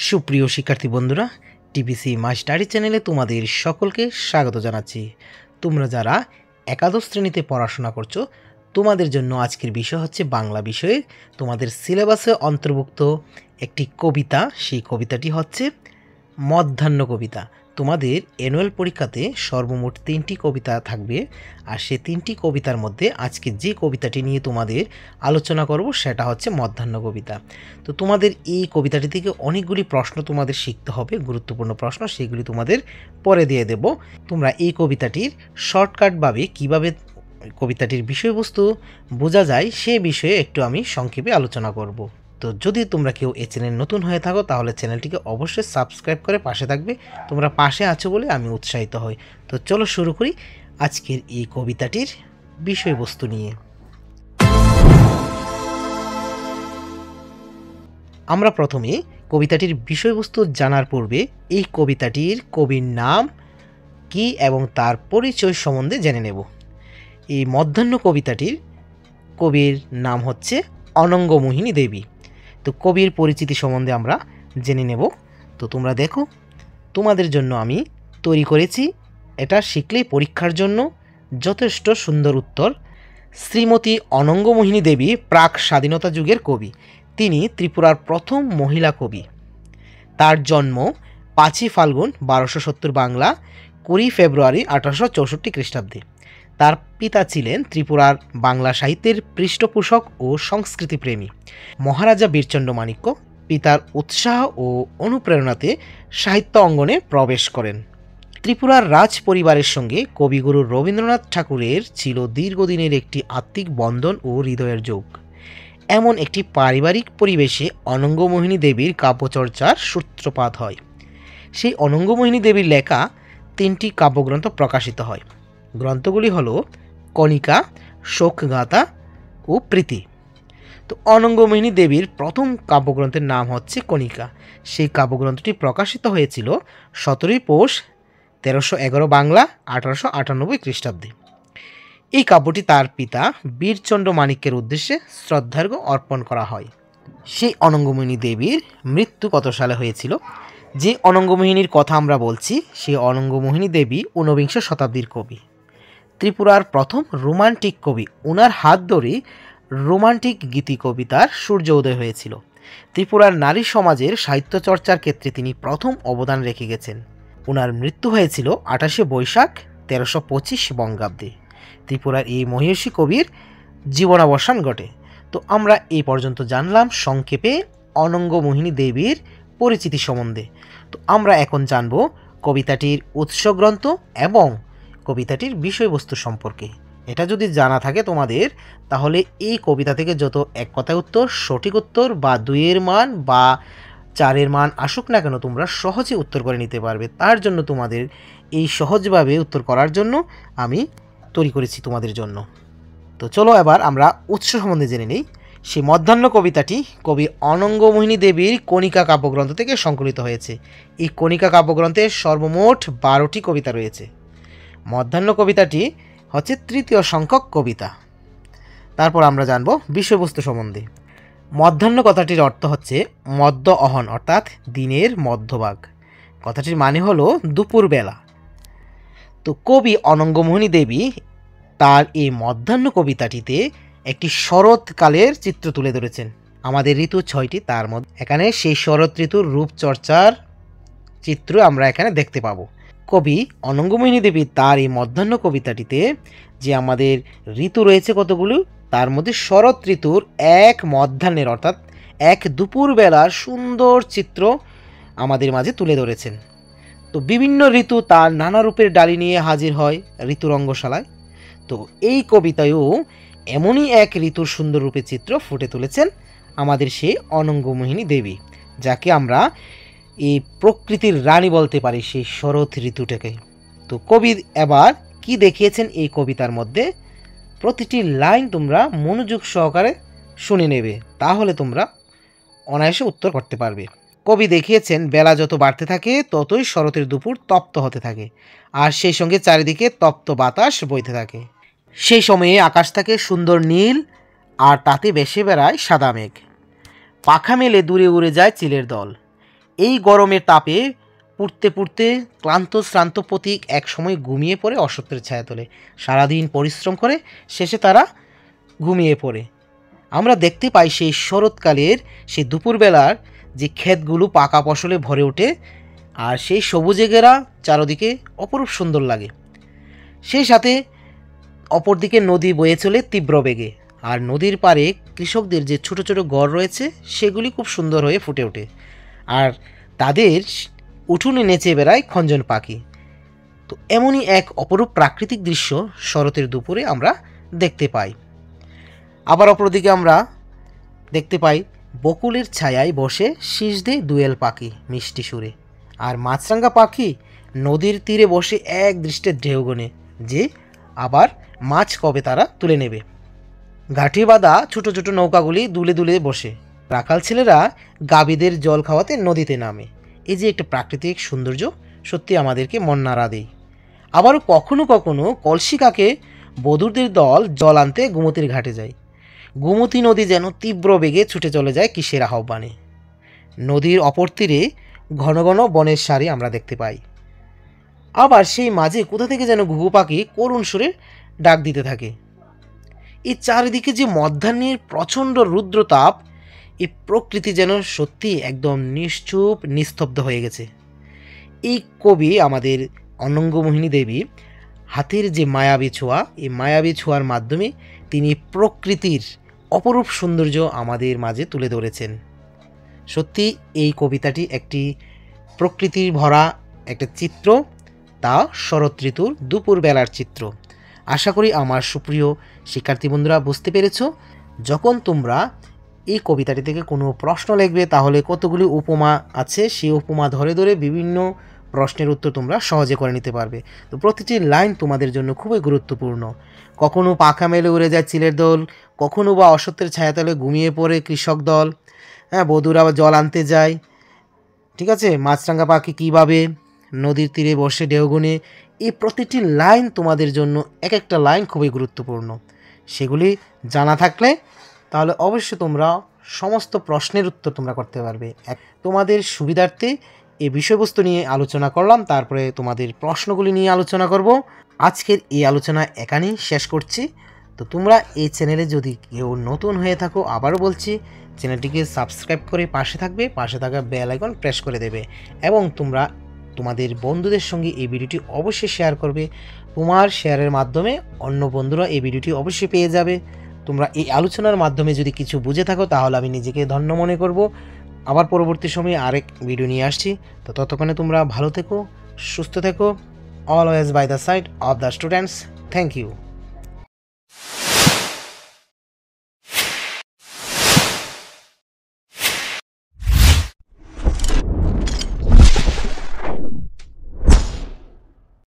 সুপ্রিয় শিক্ষার্থী বন্ধুরা, টিবিসি মাই স্টাডি চ্যানেলে তোমাদের সকলকে স্বাগত জানাচ্ছি। তোমরা যারা একাদশ শ্রেণীতে পড়াশোনা করছো, তোমাদের জন্য আজকের বিষয় হচ্ছে বাংলা বিষয়ে তোমাদের সিলেবাসে অন্তর্ভুক্ত একটি কবিতা। সেই কবিতাটি হচ্ছে মধ্যাহ্ন কবিতা। তোমাদের অ্যানুয়াল পরীক্ষাতে সর্বমোট 3টি কবিতা থাকবে, আর সে 3টি কবিতার মধ্যে আজকে যে কবিতাটি নিয়ে তোমাদের আলোচনা করব সেটা হচ্ছে মধ্যাহ্ন কবিতা। তো তোমাদের এই কবিতাটি থেকে অনেকগুলি প্রশ্ন তোমাদের শিখতে হবে, গুরুত্বপূর্ণ প্রশ্ন, সেগুলি তোমাদের পরে দিয়ে দেব। তোমরা এই কবিতাটির শর্টকাটভাবে কিভাবে কবিতাটির বিষয়বস্তু বোঝা যায় সে বিষয়ে একটু আমি সংক্ষেপে আলোচনা করব। তো যদি তোমরা কেউ এই চ্যানেল নতুন হয়ে থাকো তাহলে চ্যানেলটিকে অবশ্যই সাবস্ক্রাইব করে পাশে থাকবে। তোমরা পাশে আছো বলে আমি উৎসাহিত হই। তো চলো শুরু করি আজকের এই কবিতাটির বিষয়বস্তু নিয়ে। আমরা প্রথমে কবিতাটির বিষয়বস্তু জানার পূর্বে এই কবিতাটির কবির নাম কি এবং তার পরিচয় সম্বন্ধে জেনে নেব। এই মধ্যাহ্ন কবিতাটির কবির নাম হচ্ছে অনঙ্গমোহিনী দেবী। তো কবির পরিচিতি সম্বন্ধে আমরা জেনে নেব। তো তোমরা দেখো, তোমাদের জন্য আমি তৈরি করেছি, এটা শিখলেই পরীক্ষার জন্য যথেষ্ট সুন্দর উত্তর। শ্রীমতী অনঙ্গমোহিনী দেবী প্রাক স্বাধীনতা যুগের কবি। তিনি ত্রিপুরার প্রথম মহিলা কবি। তার জন্ম 5ই ফাল্গুন 1270 বাংলা, 20 ফেব্রুয়ারি 1864 খ্রিস্টাব্দে। তার পিতা ছিলেন ত্রিপুরার বাংলা সাহিত্যের পৃষ্ঠপোষক ও সংস্কৃতিপ্রেমী মহারাজা বীরচন্দ্র মাণিক্য। পিতার উৎসাহ ও অনুপ্রেরণাতে সাহিত্য অঙ্গনে প্রবেশ করেন। ত্রিপুরার রাজ পরিবারের সঙ্গে কবিগুরু রবীন্দ্রনাথ ঠাকুরের ছিল দীর্ঘদিনের একটি আত্মিক বন্ধন ও হৃদয়ের যোগ। এমন একটি পারিবারিক পরিবেশে অনঙ্গমোহিনী দেবীর কাব্যচর্চার সূত্রপাত হয়। সেই অনঙ্গমোহিনী দেবীর লেখা 3টি কাব্যগ্রন্থ প্রকাশিত হয়। গ্রন্থগুলি হল কণিকা, শোকগাথা ও প্রীতি। তো অনঙ্গমোহিনী দেবীর প্রথম কাব্যগ্রন্থের নাম হচ্ছে কণিকা। সেই কাব্যগ্রন্থটি প্রকাশিত হয়েছিল 17ই পৌষ 1311 বাংলা, 1898 খ্রিস্টাব্দে। এই কাব্যটি তার পিতা বীরচন্দ্র মাণিক্যের উদ্দেশ্যে শ্রদ্ধার্ঘ্য অর্পণ করা হয়। সেই অনঙ্গমোহিনী দেবীর মৃত্যু কত সালে হয়েছিল? যে অনঙ্গমোহিনীর কথা আমরা বলছি সেই অনঙ্গমোহিনী দেবী ঊনবিংশ শতাব্দীর কবি, ত্রিপুরার প্রথম রোমান্টিক কবি। ওনার হাত ধরেই রোমান্টিক গীতি কবিতার সূর্য উদয় হয়েছিল। ত্রিপুরার নারী সমাজের সাহিত্য চর্চার ক্ষেত্রে তিনি প্রথম অবদান রেখে গেছেন। ওনার মৃত্যু হয়েছিল 28শে বৈশাখ 1325 বঙ্গাব্দে। ত্রিপুরার এই মহিষী কবির জীবনাবসান ঘটে। তো আমরা এই পর্যন্ত জানলাম সংক্ষেপে অনঙ্গমোহিনী দেবীর পরিচিতি সম্বন্ধে। তো আমরা এখন জানব কবিতাটির উৎসগ্রন্থ এবং কবিতাটির বিষয়বস্তু সম্পর্কে। এটা যদি জানা থাকে তোমাদের, তাহলে এই কবিতা থেকে যত এক কথায় উত্তর, সঠিক উত্তর বা 2-এর মান বা 4-এর মান আসুক না কেন, তোমরা সহজে উত্তর করে নিতে পারবে। তার জন্য তোমাদের এই সহজভাবে উত্তর করার জন্য আমি তৈরি করেছি তোমাদের জন্য। তো চলো এবার আমরা উৎস সম্বন্ধে জেনে নিই। সেই মধ্যাহ্ন কবিতাটি কবি অনঙ্গমোহিনী দেবীর কণিকা কাব্যগ্রন্থ থেকে সংকলিত হয়েছে। এই কণিকা কাব্যগ্রন্থে সর্বমোট 12টি কবিতা রয়েছে। মধ্যাহ্ন কবিতাটি হচ্ছে 3য় সংখ্যক কবিতা। তারপর আমরা জানব বিষয়বস্তু সম্বন্ধে। মধ্যাহ্ন কথাটির অর্থ হচ্ছে মধ্য অহন, অর্থাৎ দিনের মধ্যভাগ। কথাটির মানে হলো দুপুরবেলা। তো কবি অনঙ্গমোহিনী দেবী তার এই মধ্যাহ্ন কবিতাটিতে একটি শরৎকালের চিত্র তুলে ধরেছেন। আমাদের ঋতু 6টি, তার মধ্যে এখানে সেই শরৎ ঋতুর রূপচর্চার চিত্র আমরা এখানে দেখতে পাবো। কবি অনঙ্গমোহিনী দেবী তার এই মধ্যাহ্ন কবিতাটিতে যে আমাদের ঋতু রয়েছে কতগুলো, তার মধ্যে শরৎ ঋতুর এক মধ্যাহ্নের, অর্থাৎ এক দুপুরবেলার সুন্দর চিত্র আমাদের মাঝে তুলে ধরেছেন। তো বিভিন্ন ঋতু তার নানা রূপের ডালি নিয়ে হাজির হয় ঋতুরঙ্গশালায়। তো এই কবিতায়ও এমনই এক ঋতুর সুন্দর রূপে চিত্র ফুটে তুলেছেন আমাদের সেই অনঙ্গমোহিনী দেবী, যাকে আমরা এই প্রকৃতির রানী বলতে পারি, সেই শরৎ ঋতুটাকে। তো কবি এবার কি দেখিয়েছেন এই কবিতার মধ্যে, প্রতিটি লাইন তোমরা মনোযোগ সহকারে শুনে নেবে, তাহলে তোমরা অনায়াসে উত্তর করতে পারবে। কবি দেখিয়েছেন বেলা যত বাড়তে থাকে ততই শরতের দুপুর তপ্ত হতে থাকে, আর সেই সঙ্গে চারিদিকে তপ্ত বাতাস বইতে থাকে। সেই সময়ে আকাশ থাকে সুন্দর নীল, আর তাতে ভেসে বেড়ায় সাদা মেঘ। পাখা মেলে দূরে উড়ে যায় চিলের দল। এই গরমের তাপে পুড়তে পুড়তে ক্লান্ত শ্রান্ত পথিক একসময় ঘুমিয়ে পড়ে অসত্যের ছায়া তোলে। সারাদিন পরিশ্রম করে শেষে তারা ঘুমিয়ে পড়ে। আমরা দেখতে পাই সেই শরৎকালের সেই দুপুরবেলার যে ক্ষেতগুলো পাকা ফসলে ভরে ওঠে, আর সেই সবুজে ঘেরা চারদিকে অপরূপ সুন্দর লাগে। সেই সাথে অপরদিকে নদী বয়ে চলে তীব্র বেগে, আর নদীর পাড়ে কৃষকদের যে ছোট ছোট ঘর রয়েছে সেগুলি খুব সুন্দর হয়ে ফুটে ওঠে, আর তাদের উঠোনে নেচে বেড়ায় খঞ্জন পাখি। তো এমনই এক অপরূপ প্রাকৃতিক দৃশ্য শরতের দুপুরে আমরা দেখতে পাই। আবার অপরদিকে আমরা দেখতে পাই বকুলের ছায়ায় বসে শীষ দেয় দুয়েল পাখি মিষ্টি সুরে, আর মাছরাঙা পাখি নদীর তীরে বসে এক দৃষ্টে ঢেউ গোনে যে আবার মাছ কবে তারা তুলে নেবে। ঘাটে বাঁধা ছোট ছোট নৌকাগুলি দুলে দুলে বসে, রাখাল ছেলেরা গাভীদের জল খাওয়াতে নদীতে নামে। এই যে একটা প্রাকৃতিক সৌন্দর্য সত্যি আমাদেরকে মন নাড়া দেয়। আবারও কখনো কখনো কলসি কাকে বধূরদের দল জল আনতে গোমতীর ঘাটে যায়। গোমতী নদী যেন তীব্র বেগে ছুটে চলে যায় কিসের আহ্বানে। নদীর অপর তীরে ঘন ঘন বনের সারি আমরা দেখতে পাই। আবার সেই মাঝে কোথা থেকে যেন ঘুঘু পাখি করুণ সুরে ডাক দিতে থাকে। এই চারিদিকে যে মধ্যাহ্নের প্রচণ্ড রুদ্রতাপ, এই প্রকৃতি যেন সত্যি একদম নিশ্চুপ নিস্তব্ধ হয়ে গেছে। এই কবি আমাদের অনঙ্গমোহিনী দেবী হাতের যে মায়াবী ছোঁয়া, এই মায়াবী ছোঁয়ার মাধ্যমে তিনি প্রকৃতির অপরূপ সৌন্দর্য আমাদের মাঝে তুলে ধরেছেন। সত্যি এই কবিতাটি একটি প্রকৃতির ভরা একটা চিত্র, তা শরৎ ঋতুর দুপুরবেলার চিত্র। আশা করি আমার সুপ্রিয় শিক্ষার্থী বন্ধুরা বুঝতে পেরেছ। যখন তোমরা এই কবিতাটি থেকে কোনো প্রশ্ন লিখবে তাহলে কতগুলি উপমা আছে, সেই উপমা ধরে ধরে বিভিন্ন প্রশ্নের উত্তর তোমরা সহজে করে নিতে পারবে। তো প্রতিটি লাইন তোমাদের জন্য খুবই গুরুত্বপূর্ণ। কখনো পাখা মেলে উড়ে যায় চিলের দল, কখনো বা অসত্যের ছায়াতলে ঘুমিয়ে পড়ে কৃষক দল, বধূরা জল আনতে যায়, ঠিক আছে, মাছরাঙা পাখি কীভাবে নদীর তীরে বসে ঢেউ গুনে। এই প্রতিটি লাইন তোমাদের জন্য এক একটা লাইন খুবই গুরুত্বপূর্ণ। সেগুলি জানা থাকলে তাহলে অবশ্যই তোমরা সমস্ত প্রশ্নের উত্তর তোমরা করতে পারবে। তোমাদের সুবিধার্থে এই বিষয়বস্তু নিয়ে আলোচনা করলাম, তারপরে তোমাদের প্রশ্নগুলি নিয়ে আলোচনা করব। আজকের এই আলোচনা এখানেই শেষ করছি। তো তোমরা এই চ্যানেলে যদি কেউ নতুন হয়ে থাকো, আবারও বলছি চ্যানেলটিকে সাবস্ক্রাইব করে পাশে থাকবে, পাশে থাকা বেল আইকন প্রেস করে দেবে, এবং তোমরা তোমাদের বন্ধুদের সঙ্গে এই ভিডিওটি অবশ্যই শেয়ার করবে। তোমার শেয়ারের মাধ্যমে অন্য বন্ধুরা এই ভিডিওটি অবশ্যই পেয়ে যাবে। তোমরা এই আলোচনার মাধ্যমে যদি কিছু বুঝে থাকো তাহলে আমি নিজেকে ধন্য মনে করব। আবার পরবর্তী সময়ে আরেক ভিডিও নিয়ে আসছি। তো ততক্ষণে তোমরা ভালো থেকো, সুস্থ থেকো। Always by the side of the students. Thank you.